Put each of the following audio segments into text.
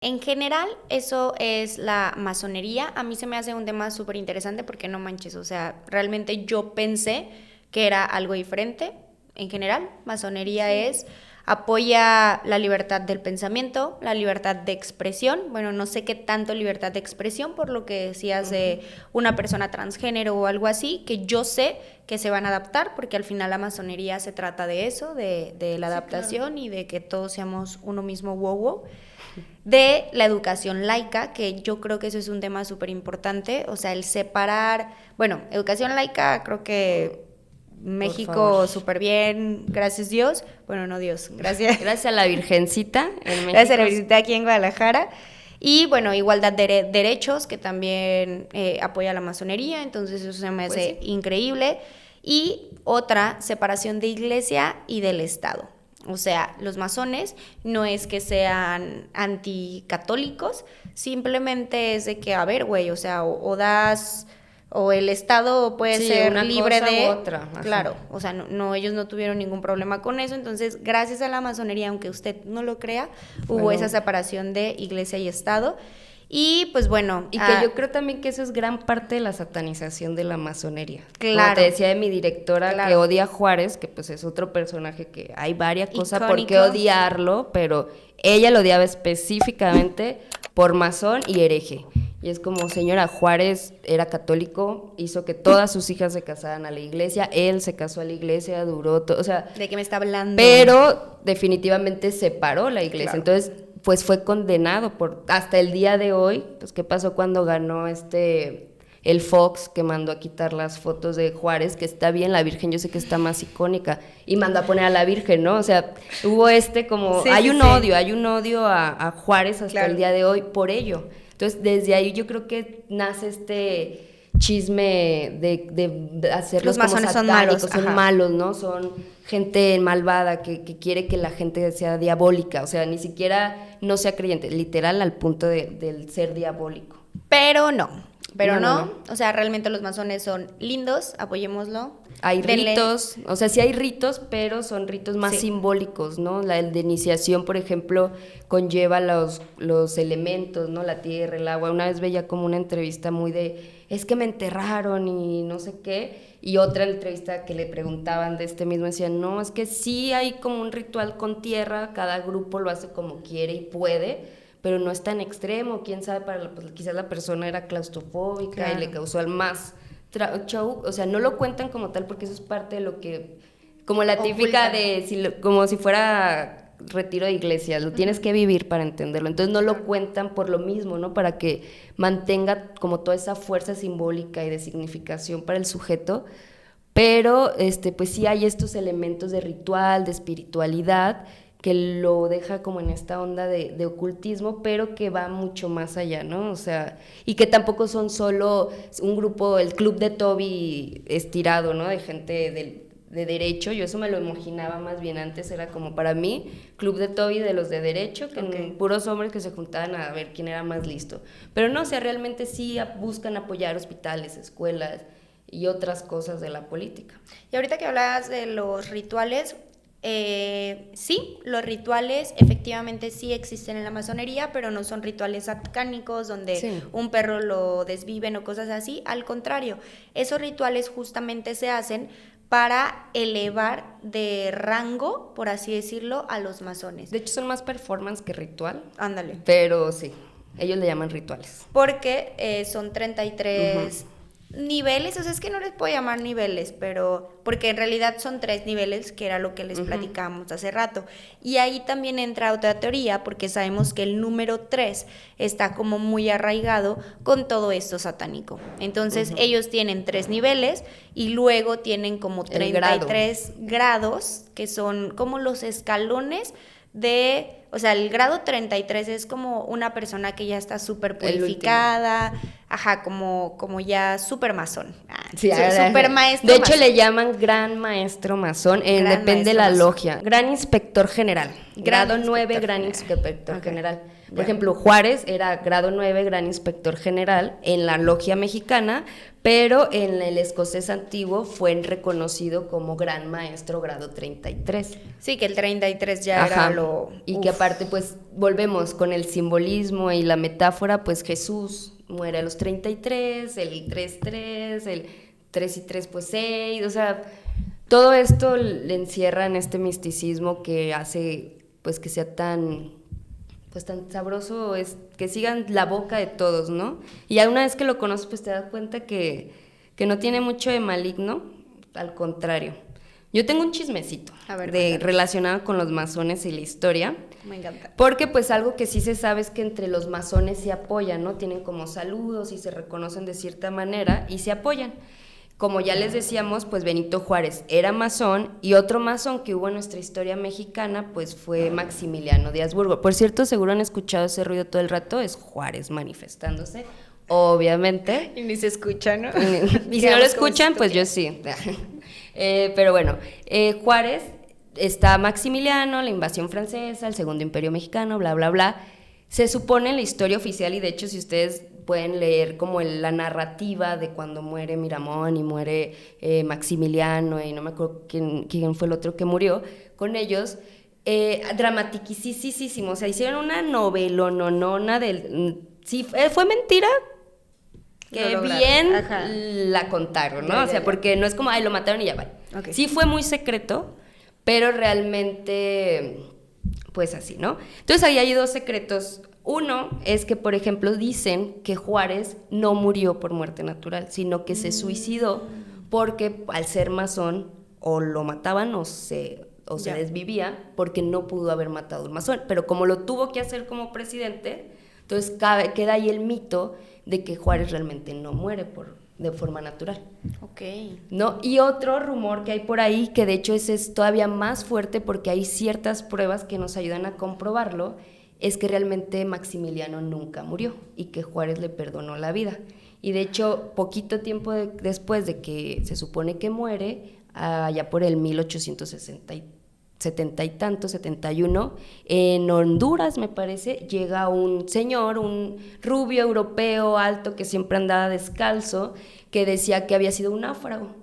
En general, eso es la masonería. A mí se me hace un tema súper interesante porque no manches, o sea, realmente yo pensé que era algo diferente. En general, masonería es apoya la libertad del pensamiento, la libertad de expresión. Bueno, no sé qué tanto libertad de expresión por lo que decías de una persona transgénero o algo así, que yo sé que se van a adaptar porque al final la masonería se trata de eso, de la adaptación, claro, y de que todos seamos uno mismo wow. De la educación laica, que yo creo que eso es un tema súper importante, o sea, el separar, bueno, educación laica creo que México súper bien, gracias Dios, bueno, no Dios, gracias. Gracias a la Virgencita en México. Gracias a la Virgencita aquí en Guadalajara. Y bueno, igualdad de derechos, que también apoya la masonería, entonces eso se me hace increíble. Y otra, separación de iglesia y del Estado. O sea, los masones no es que sean anticatólicos, simplemente es de que, a ver, güey, o sea, o das, o el Estado puede ser una libre cosa de u otra. Ajá. Claro, o sea, no, ellos no tuvieron ningún problema con eso, entonces, gracias a la masonería, aunque usted no lo crea, hubo esa separación de iglesia y Estado. Y pues bueno. Y que yo creo también que eso es gran parte de la satanización de la masonería. Claro. Como te decía de mi directora, que odia a Juárez, que pues es otro personaje que hay varias cosas por qué odiarlo, pero ella lo odiaba específicamente por masón y hereje. Y es como, señora, Juárez era católico, hizo que todas sus hijas se casaran a la iglesia, él se casó a la iglesia, duró todo, o sea... ¿De qué me está hablando? Pero definitivamente separó la iglesia, Claro. Entonces pues fue condenado por hasta el día de hoy. Pues qué pasó cuando ganó el Fox, que mandó a quitar las fotos de Juárez, que está bien, la Virgen yo sé que está más icónica, y mandó a poner a la Virgen, ¿no? O sea, hubo como, hay un odio a Juárez hasta el día de hoy por ello. Entonces, desde ahí yo creo que nace chisme de hacerlos como satánicos, son malos, ¿no? Son gente malvada que quiere que la gente sea diabólica, o sea, ni siquiera no sea creyente, literal al punto del ser diabólico. Pero no, o sea, realmente los masones son lindos, apoyémoslo. Hay ritos, o sea, sí hay ritos, pero son ritos más simbólicos, ¿no? El de iniciación, por ejemplo, conlleva los elementos, ¿no? La tierra, el agua. Una vez veía como una entrevista muy es que me enterraron y no sé qué, y otra entrevista que le preguntaban de mismo, decían, no, es que sí hay como un ritual con tierra, cada grupo lo hace como quiere y puede, pero no es tan extremo, quién sabe, pues, quizás la persona era claustrofóbica y le causó al más show, o sea, no lo cuentan como tal porque eso es parte de lo que, como la típica como si fuera retiro de iglesia, lo tienes que vivir para entenderlo, entonces no lo cuentan por lo mismo, ¿no? Para que mantenga como toda esa fuerza simbólica y de significación para el sujeto, pero pues sí hay estos elementos de ritual, de espiritualidad, que lo deja como en esta onda de ocultismo, pero que va mucho más allá, ¿no? O sea, y que tampoco son solo un grupo, el club de Toby estirado, ¿no? De gente de derecho, yo eso me lo imaginaba más bien antes, era como para mí, club de Toby de los de derecho, que puros hombres que se juntaban a ver quién era más listo. Pero no, o sea, realmente sí buscan apoyar hospitales, escuelas y otras cosas de la política. Y ahorita que hablabas de los rituales, sí, los rituales efectivamente sí existen en la masonería, pero no son rituales satánicos donde un perro lo desviven o cosas así, al contrario, esos rituales justamente se hacen para elevar de rango, por así decirlo, a los masones. De hecho son más performance que ritual. Ándale. Pero sí, ellos le llaman rituales. Porque son 33... niveles, o sea, es que no les puedo llamar niveles, pero porque en realidad son 3 niveles, que era lo que les platicábamos hace rato, y ahí también entra otra teoría, porque sabemos que el número 3 está como muy arraigado con todo esto satánico, entonces ellos tienen 3 niveles, y luego tienen como 33 grados, que son como los escalones o sea, el grado 33 es como una persona que ya está súper purificada, como ya súper masón. Súper maestro. De hecho, le llaman gran maestro masón, depende de la logia. Gran inspector general. Grado 9, gran inspector general. Por ejemplo, Juárez era grado 9, gran inspector general en la logia mexicana, pero en el escocés antiguo fue reconocido como gran maestro grado 33. Sí, que el 33 ya era lo... Y que aparte, pues volvemos con el simbolismo y la metáfora, pues Jesús muere a los 33, el 3-3, el 3 y 3 pues 6, o sea, todo esto le encierra en este misticismo que hace pues que sea tan sabroso, es que sigan la boca de todos, ¿no? Y ya una vez que lo conoces, pues te das cuenta que no tiene mucho de maligno, al contrario. Yo tengo un chismecito relacionado con los masones y la historia. Me encanta. Porque pues algo que sí se sabe es que entre los masones se apoyan, ¿no? Tienen como saludos y se reconocen de cierta manera y se apoyan. Como ya les decíamos, pues Benito Juárez era masón, y otro masón que hubo en nuestra historia mexicana pues fue Maximiliano de Habsburgo. Por cierto, seguro han escuchado ese ruido todo el rato, es Juárez manifestándose, obviamente. Y ni se escucha, ¿no? Y si no lo escuchan, pues yo sí. Pero bueno, Juárez, está Maximiliano, la invasión francesa, el Segundo Imperio Mexicano, bla, bla, bla. Se supone en la historia oficial, y de hecho si ustedes pueden leer como la narrativa de cuando muere Miramón y muere Maximiliano, y no me acuerdo quién fue el otro que murió con ellos, dramatiquísimo, o sea, hicieron una novelononona del... Sí, fue mentira, que bien la contaron, ¿no? O sea, porque no es como, ay, lo mataron y ya vale. Okay. Sí fue muy secreto, pero realmente, pues así, ¿no? Entonces ahí hay dos secretos. Uno es que, por ejemplo, dicen que Juárez no murió por muerte natural, sino que se suicidó porque al ser masón o lo mataban o se desvivía, porque no pudo haber matado un masón. Pero como lo tuvo que hacer como presidente, entonces queda ahí el mito de que Juárez realmente no muere de forma natural. Ok. ¿No? Y otro rumor que hay por ahí, que de hecho ese es todavía más fuerte porque hay ciertas pruebas que nos ayudan a comprobarlo, es que realmente Maximiliano nunca murió y que Juárez le perdonó la vida. Y de hecho, poquito tiempo después de que se supone que muere, allá por el 1871, en Honduras, me parece, llega un señor, un rubio europeo alto que siempre andaba descalzo, que decía que había sido un náufrago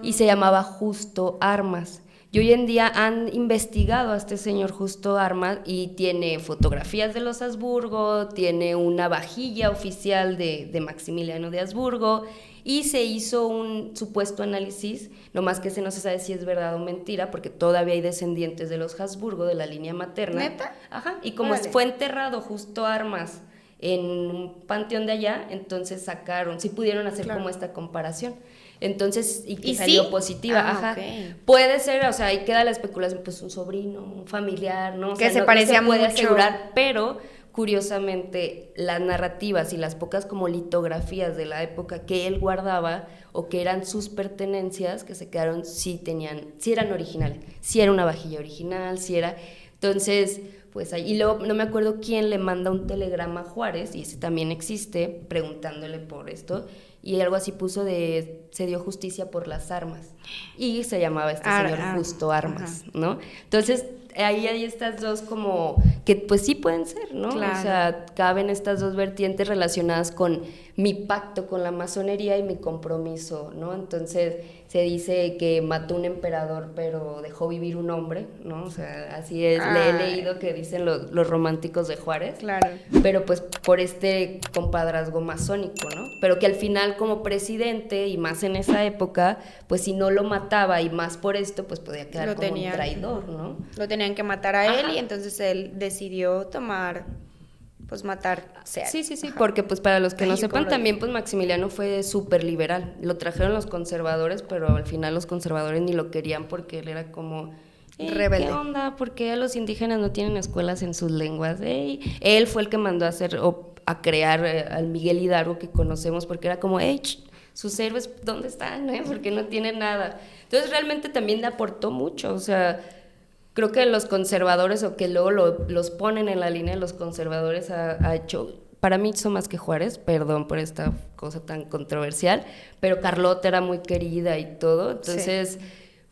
y se llamaba Justo Armas. Y hoy en día han investigado a este señor Justo Armas y tiene fotografías de los Habsburgo, tiene una vajilla oficial de Maximiliano de Habsburgo, y se hizo un supuesto análisis, nomás que no se sabe si es verdad o mentira, porque todavía hay descendientes de los Habsburgo, de la línea materna. ¿Neta? Ajá, y como fue enterrado Justo Armas en un panteón de allá, entonces sí pudieron hacer como esta comparación. Entonces, y que salió positiva, ajá. Okay. Puede ser, o sea, ahí queda la especulación, pues un sobrino, un familiar, ¿no? O que sea, se parecía no se puede mucho. asegurar, pero curiosamente las narrativas y las pocas como litografías de la época que él guardaba o que eran sus pertenencias que se quedaron, sí eran originales, sí era una vajilla original, sí era, entonces pues ahí, y luego no me acuerdo quién le manda un telegrama a Juárez, y ese también existe, preguntándole por esto, y algo así puso se dio justicia por las armas, y se llamaba señor Justo Armas, ¿no? Entonces ahí hay estas dos como que pues sí pueden ser, ¿no? Claro. O sea, caben estas dos vertientes relacionadas con mi pacto con la masonería y mi compromiso, ¿no? Entonces se dice que mató un emperador pero dejó vivir un hombre, ¿no? O sea, así es, le he leído que dicen los románticos de Juárez. Claro. Pero pues por este compadrazgo masónico, ¿no? Pero que al final como presidente y más en esa época, pues si no lo mataba y más por esto, pues podía quedar como un traidor, ¿no? Lo tenían que matar a él. Ajá. Y entonces él decidió matar. Sí, porque pues para los que no sepan también, pues Maximiliano fue súper liberal. Lo trajeron los conservadores, pero al final los conservadores ni lo querían porque él era como... rebelde. ¿Qué onda? ¿Por qué los indígenas no tienen escuelas en sus lenguas? Él fue el que mandó a crear al Miguel Hidalgo que conocemos, porque era como, sus héroes, ¿dónde están? Porque no tienen nada. Entonces realmente también le aportó mucho, o sea... Creo que los conservadores, o que luego los ponen en la línea de los conservadores, ha hecho, para mí hizo más que Juárez, perdón por esta cosa tan controversial, pero Carlota era muy querida y todo, entonces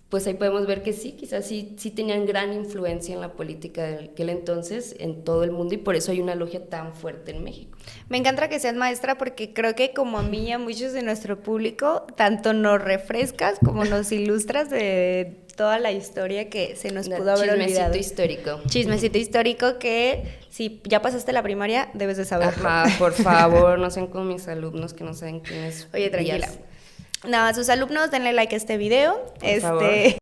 pues ahí podemos ver que sí, quizás sí tenían gran influencia en la política de aquel entonces en todo el mundo, y por eso hay una logia tan fuerte en México. Me encanta que seas maestra, porque creo que como a mí y a muchos de nuestro público, tanto nos refrescas como nos ilustras de toda la historia que se nos pudo haber olvidado. Histórico. Chismecito histórico que si ya pasaste la primaria, debes de saberlo. Ajá, por favor, no sean como mis alumnos que no saben quién es. Oye, tranquila. Nada, sus alumnos, denle like a este video. Por favor.